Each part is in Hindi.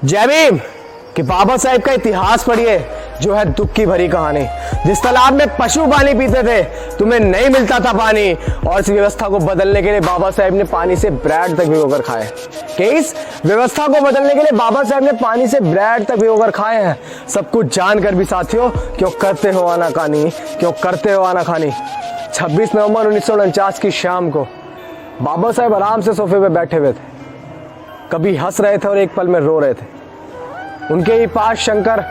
जय भीम। कि बाबा साहेब का इतिहास पढ़िए जो है दुख की भरी कहानी। जिस तालाब में पशु पानी पीते थे तुम्हें नहीं मिलता था पानी, और इस व्यवस्था को बदलने के लिए बाबा साहेब ने पानी से ब्रेड तक भिगोकर खाए। कि इस व्यवस्था को बदलने के लिए बाबा साहेब ने पानी से ब्रेड तक भिगोकर खाए हैं। सब कुछ जानकर भी साथियों क्यों करते हो आनाकानी, क्यों करते हो आनाकानी। 26 नवंबर 1949 की शाम को बाबा साहेब आराम से सोफे पे बैठे हुए थे। कभी हंस रहे थे और एक पल में रो रहे थे। उनके ही पास शंकर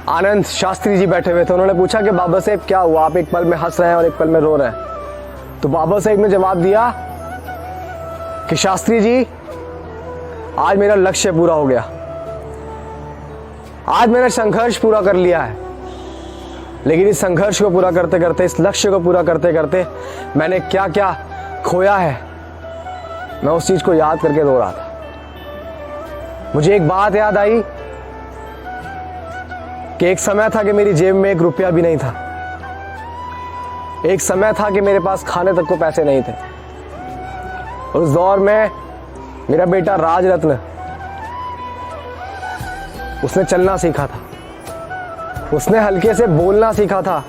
आनंद शास्त्री जी बैठे हुए थे। उन्होंने पूछा कि बाबा साहेब क्या हुआ, आप एक पल में हंस रहे हैं और एक पल में रो रहे हैं। तो बाबा साहेब ने जवाब दिया कि शास्त्री जी, आज मेरा लक्ष्य पूरा हो गया, आज मैंने संघर्ष पूरा कर लिया है। लेकिन इस संघर्ष को पूरा करते करते, इस लक्ष्य को पूरा करते करते मैंने क्या क्या खोया है, मैं उस चीज को याद करके रो रहा था। मुझे एक बात याद आई कि एक समय था कि मेरी जेब में 1 रुपया भी नहीं था। एक समय था कि मेरे पास खाने तक को पैसे नहीं थे। उस दौर में मेरा बेटा राजरत्न, उसने चलना सीखा था, उसने हल्के से बोलना सीखा था।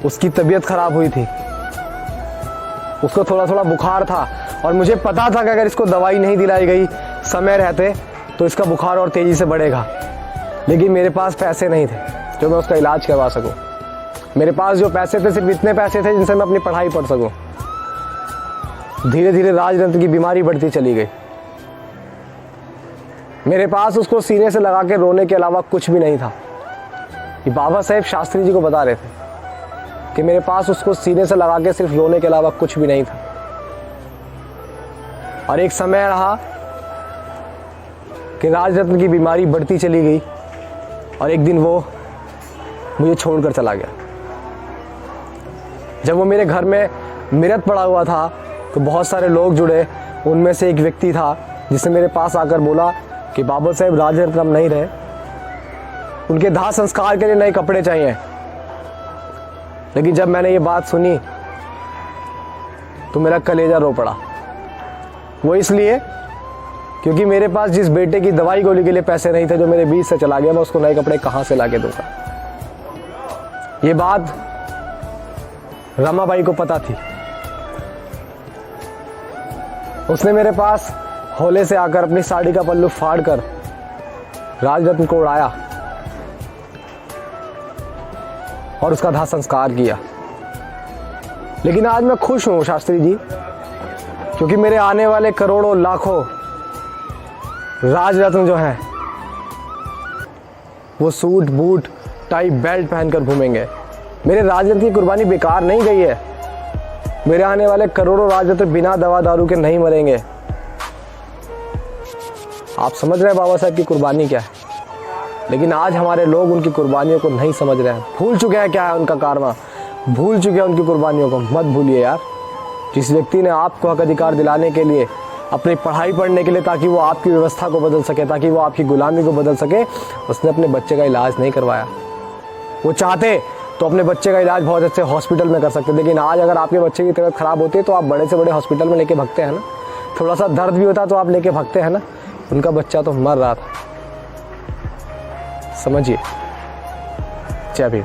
उसकी तबीयत खराब हुई थी, उसको थोड़ा थोड़ा बुखार था, और मुझे पता था कि अगर इसको दवाई नहीं दिलाई गई समय रहते तो इसका बुखार और तेजी से बढ़ेगा। लेकिन मेरे पास पैसे नहीं थे जो मैं उसका इलाज करवा सकूं। मेरे पास जो पैसे थे सिर्फ इतने पैसे थे जिनसे मैं अपनी पढ़ाई पढ़ सकूं। धीरे धीरे राजरत्न की बीमारी बढ़ती चली गई। मेरे पास उसको सीने से लगा के रोने के अलावा कुछ भी नहीं था। ये बाबा साहेब शास्त्री जी को बता रहे थे कि मेरे पास उसको सीने से लगा के सिर्फ रोने के अलावा कुछ भी नहीं था। और एक समय रहा कि राजरत्न की बीमारी बढ़ती चली गई, और एक दिन वो मुझे छोड़कर चला गया। जब वो मेरे घर में मृत पड़ा हुआ था तो बहुत सारे लोग जुड़े। उनमें से एक व्यक्ति था जिसने मेरे पास आकर बोला कि बाबा साहेब राजरत्न अब नहीं रहे, उनके दाह संस्कार के लिए नए कपड़े चाहिए। लेकिन जब मैंने ये बात सुनी तो मेरा कलेजा रो पड़ा। वो इसलिए क्योंकि मेरे पास जिस बेटे की दवाई गोली के लिए पैसे नहीं थे, जो मेरे बीच से चला गया, मैं उसको नए कपड़े कहां से लाके दूंगा। ये बात रमाबाई को पता थी। उसने मेरे पास होले से आकर अपनी साड़ी का पल्लू फाड़कर राजरत्न को उड़ाया और उसका दाह संस्कार किया। लेकिन आज मैं खुश हूं शास्त्री जी, क्योंकि मेरे आने वाले करोड़ों लाखों राजरत्न जो हैं वो सूट बूट टाई बेल्ट पहनकर घूमेंगे। मेरे राजरत्न की कुर्बानी बेकार नहीं गई है। मेरे आने वाले करोड़ों राजरत्न बिना दवा दारू के नहीं मरेंगे। आप समझ रहे हैं बाबा साहब की कुर्बानी क्या है, लेकिन आज हमारे लोग उनकी कुर्बानियों को नहीं समझ रहे हैं। भूल चुके हैं क्या है उनका कारवा, भूल चुके हैं उनकी कुर्बानियों को। मत भूलिए यार, जिस व्यक्ति ने आपको हक अधिकार दिलाने के लिए, अपनी पढ़ाई पढ़ने के लिए, ताकि वो आपकी व्यवस्था को बदल सके, ताकि वो आपकी गुलामी को बदल सके, उसने अपने बच्चे का इलाज नहीं करवाया। वो चाहते तो अपने बच्चे का इलाज बहुत अच्छे हॉस्पिटल में कर सकते। लेकिन आज अगर आपके बच्चे की तबीयत खराब होती है तो आप बड़े से बड़े हॉस्पिटल में लेके भागते हैं ना। थोड़ा सा दर्द भी होता तो आप लेके भागते हैं ना। उनका बच्चा तो मर रहा था। समझिए। जय भीम।